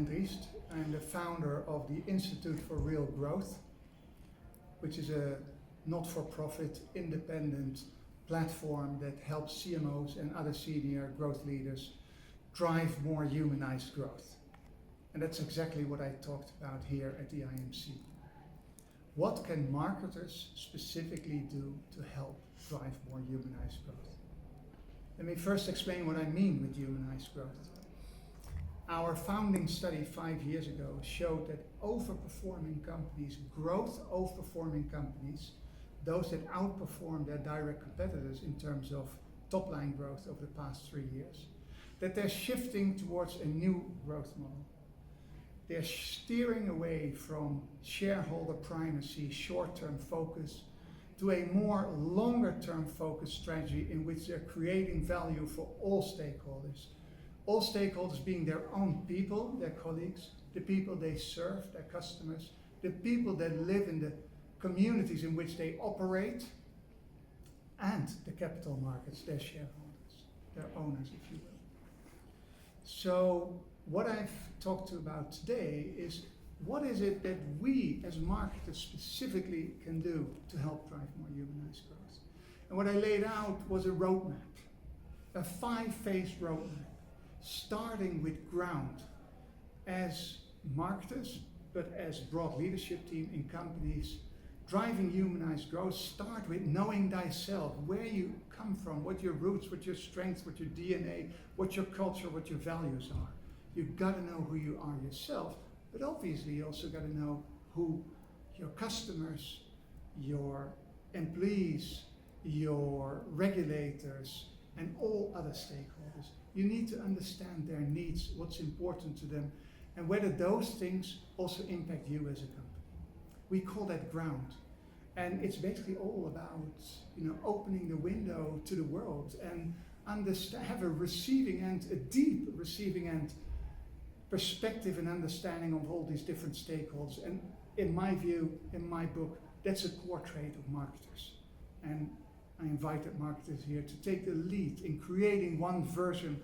Driest. I'm the founder of the Institute for Real Growth, which is a not-for-profit, independent platform that helps CMOs and other senior growth leaders drive more humanized growth. And that's exactly what I talked about here at the IMC. What can marketers specifically do to help drive more humanized growth? Let me first explain what I mean with humanized growth. Our founding study 5 years ago showed that overperforming companies, growth overperforming companies, those that outperform their direct competitors in terms of top line growth over the past 3 years, that they're shifting towards a new growth model. They're steering away from shareholder primacy, short-term focus, to a more longer-term focused strategy in which they're creating value for all stakeholders. All stakeholders being their own people, their colleagues, the people they serve, their customers, the people that live in the communities in which they operate, and the capital markets, their shareholders, their owners, if you will. So what I've talked about today is what is it that we as marketers specifically can do to help drive more humanized growth? And what I laid out was a roadmap, a 5-phase roadmap, starting with ground as marketers, but as broad leadership team in companies. Driving humanized growth, start with knowing thyself, where you come from, what your roots, what your strengths, what your DNA, what your culture, what your values are. You've got to know who you are yourself, but obviously you also got to know who your customers, your employees, your regulators, and all other stakeholders. You need to understand their needs, what's important to them, and whether those things also impact you as a company. We call that ground. And it's basically all about, opening the window to the world and have a receiving end, a deep receiving end perspective and understanding of all these different stakeholders. And in my view, in my book, that's a core trait of marketers. And I invited marketers here to take the lead in creating one version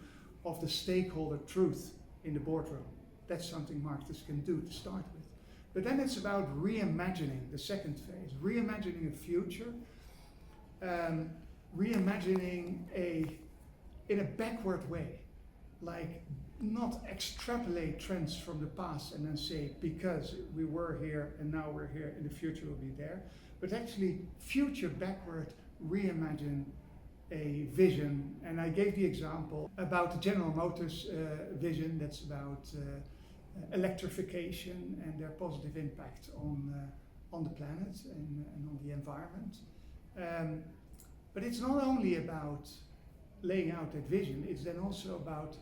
of the stakeholder truth in the boardroom. That's something marketers can do to start with. But then it's about reimagining, the second phase, reimagining a future, reimagining in a backward way, like not extrapolate trends from the past and then say, because we were here and now we're here, in the future we'll be there, but actually future backward, reimagine a vision. And I gave the example about the General Motors vision that's about electrification and their positive impact on the planet and on the environment. But it's not only about laying out that vision, it's then also about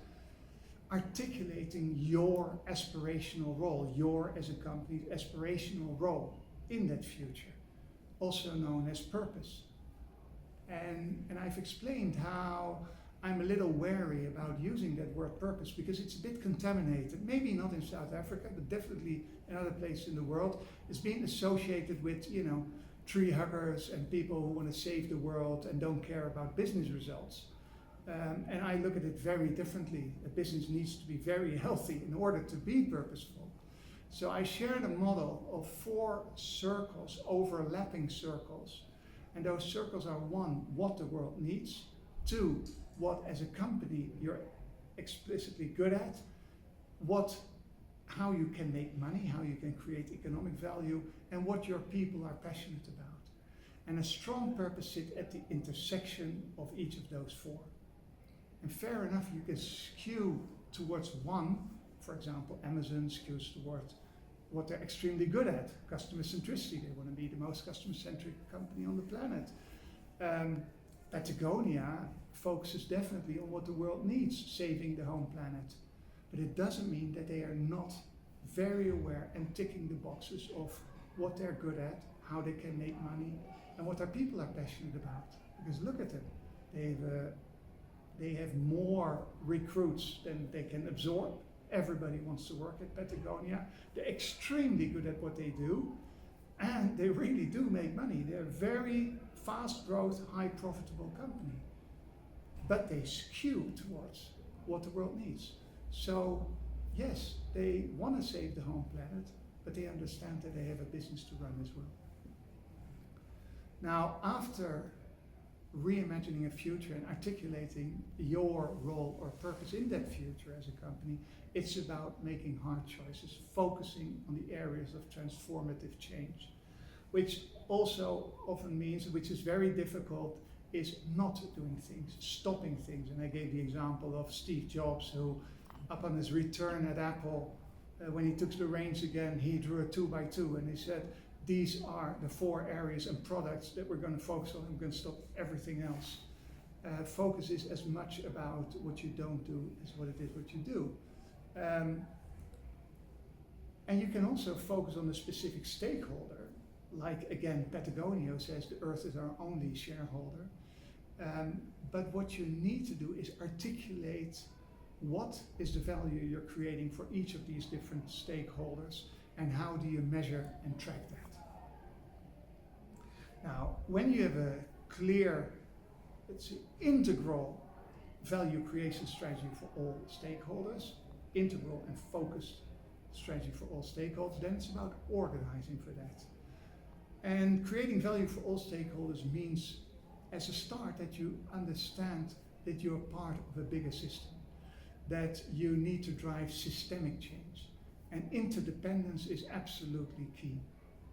articulating your aspirational role, your as a company's aspirational role in that future, also known as purpose. And I've explained how I'm a little wary about using that word purpose because it's a bit contaminated, maybe not in South Africa, but definitely in other places in the world. It's being associated with, tree huggers and people who want to save the world and don't care about business results. And I look at it very differently. A business needs to be very healthy in order to be purposeful. So I shared a model of 4 circles, overlapping circles. And those circles are 1, what the world needs, 2, what as a company you're explicitly good at, how you can make money, how you can create economic value, and what your people are passionate about. And a strong purpose sits at the intersection of each of those 4. And fair enough, you can skew towards one. For example, Amazon skews towards what they're extremely good at, customer centricity. They want to be the most customer-centric company on the planet. Patagonia focuses definitely on what the world needs, saving the home planet. But it doesn't mean that they are not very aware and ticking the boxes of what they're good at, how they can make money, and what their people are passionate about. Because look at them. They have more recruits than they can absorb. Everybody wants to work at Patagonia. They're extremely good at what they do, and they really do make money. They're a very fast growth, high profitable company. But they skew towards what the world needs. So yes, they want to save the home planet, but they understand that they have a business to run as well. Now, after reimagining a future and articulating your role or purpose in that future as a company, it's about making hard choices, focusing on the areas of transformative change, which also often means, which is very difficult, is not doing things, stopping things. And I gave the example of Steve Jobs, who upon his return at Apple, when he took the reins again, he drew a 2x2 and he said, these are the 4 areas and products that we're going to focus on. I'm going to stop everything else. Focus is as much about what you don't do as what it is what you do. And you can also focus on a specific stakeholder. Like, again, Patagonia says the earth is our only shareholder. But what you need to do is articulate what is the value you're creating for each of these different stakeholders, and how do you measure and track that. Now, when you have a clear, let's say, integral value creation strategy for all stakeholders, integral and focused strategy for all stakeholders, then it's about organizing for that. And creating value for all stakeholders means, as a start, that you understand that you're part of a bigger system, that you need to drive systemic change. And interdependence is absolutely key.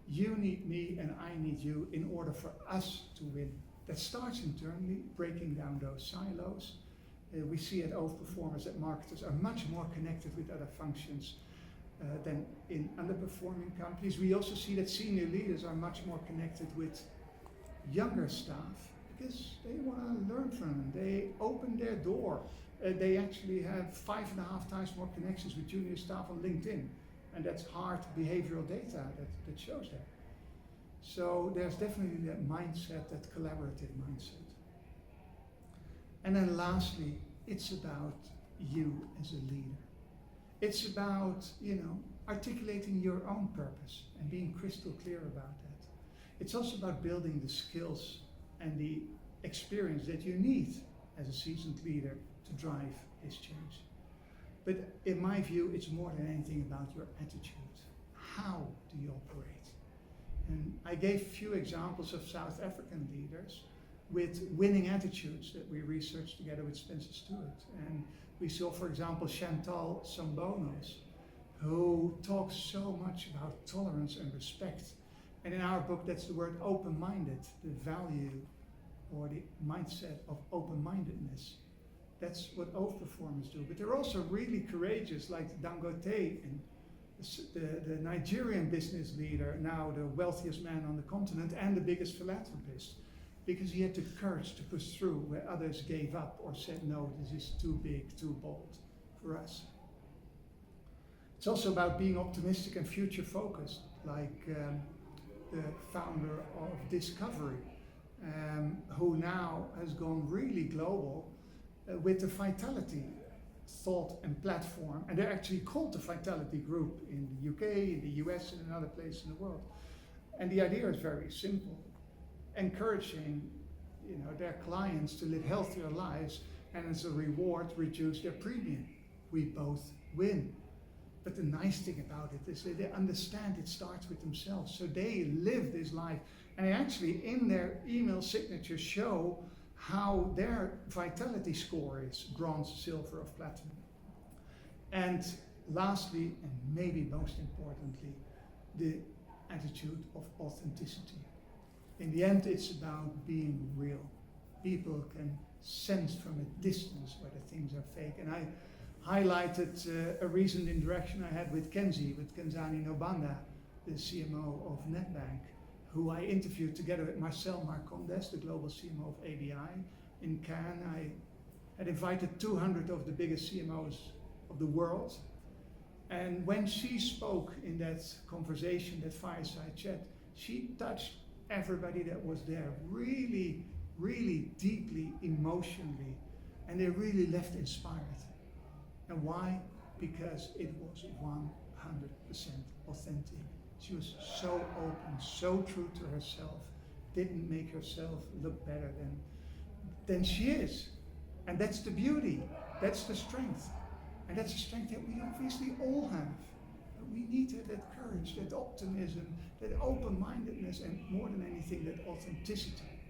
You need me and I need you in order for us to win. That starts internally, breaking down those silos. We see at overperformers that marketers are much more connected with other functions than in underperforming companies. We also see that senior leaders are much more connected with younger staff because they want to learn from them. They open their door. They actually have 5.5 times more connections with junior staff on LinkedIn. And that's hard behavioral data that shows that. So there's definitely that mindset, that collaborative mindset. And then lastly, it's about you as a leader. It's about, articulating your own purpose and being crystal clear about that. It's also about building the skills and the experience that you need as a seasoned leader to drive this change. But in my view, it's more than anything about your attitude. How do you operate? And I gave a few examples of South African leaders with winning attitudes that we researched together with Spencer Stewart. And we saw, for example, Chantal Sambonos, who talks so much about tolerance and respect. And in our book, that's the word open-minded, the value or the mindset of open-mindedness. That's what overperformers do. But they're also really courageous, like Dangote, and the Nigerian business leader, now the wealthiest man on the continent and the biggest philanthropist, because he had the courage to push through where others gave up or said, no, this is too big, too bold for us. It's also about being optimistic and future-focused, like the founder of Discovery, who now has gone really global with the Vitality thought and platform. And they're actually called the Vitality Group in the UK, in the US, and in other places in the world. And the idea is very simple. Encouraging their clients to live healthier lives, and as a reward reduce their premium. We both win. But the nice thing about it is that they understand it starts with themselves. So they live this life, and they actually in their email signature show how their vitality score is: bronze, silver, or platinum. And lastly, and maybe most importantly, the attitude of authenticity. In the end, it's about being real. People can sense from a distance whether things are fake. And I highlighted a recent interaction I had with Kenzani Nobanda, the CMO of Nedbank, who I interviewed together with Marcel Marcondes, the global CMO of ABI in Cannes. I had invited 200 of the biggest CMOs of the world. And when she spoke in that conversation, that fireside chat, she touched everybody that was there really, really deeply, emotionally, and they really left inspired. And why? Because it was 100% authentic. She was so open, so true to herself, didn't make herself look better than she is. And that's the beauty, that's the strength. And that's a strength that we obviously all have. But we need that courage, that optimism, that open-mindedness, and more than anything, that authenticity.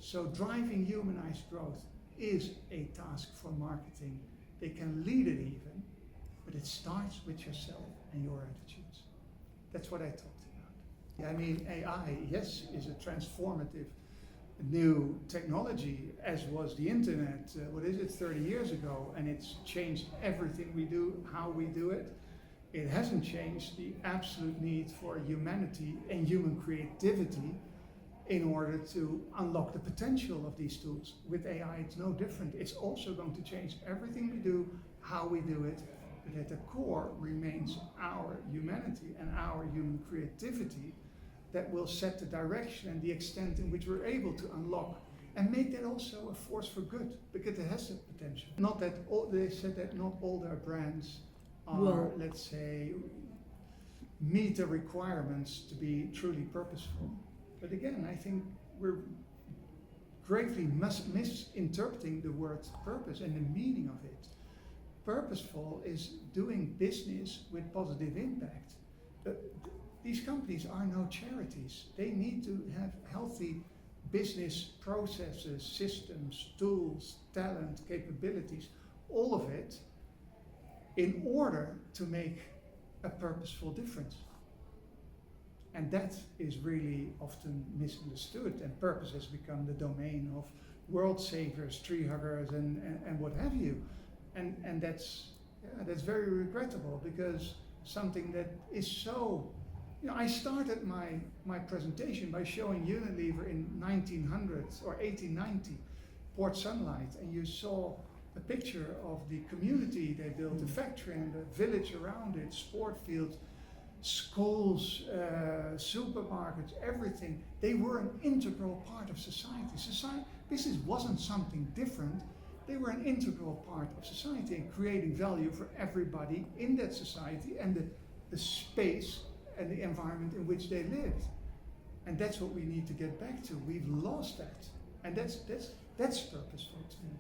So driving humanized growth is a task for marketing. They can lead it even, but it starts with yourself and your attitudes. That's what I talked about. I mean, AI, yes, is a transformative new technology, as was the internet, 30 years ago, and it's changed everything we do, how we do it. It hasn't changed the absolute need for humanity and human creativity in order to unlock the potential of these tools. With AI, it's no different. It's also going to change everything we do, how we do it, but at the core remains our humanity and our human creativity that will set the direction and the extent in which we're able to unlock and make that also a force for good, because it has that potential. Not that they said that not all their brands are, let's say, meet the requirements to be truly purposeful. But again, I think we're gravely misinterpreting the word purpose and the meaning of it. Purposeful is doing business with positive impact. These companies are no charities. They need to have healthy business processes, systems, tools, talent, capabilities, all of it, in order to make a purposeful difference. And that is really often misunderstood, and purpose has become the domain of world savers, tree huggers, and what have you. And that's very regrettable, because something that is so, I started my presentation by showing Unilever in 1900 or 1890, Port Sunlight, and you saw a picture of the community they built, the factory and the village around it, sport fields, schools, supermarkets, everything. They were an integral part of society. Business wasn't something different. They were an integral part of society and creating value for everybody in that society and the space and the environment in which they lived. And that's what we need to get back to. We've lost that. And that's purposeful to me.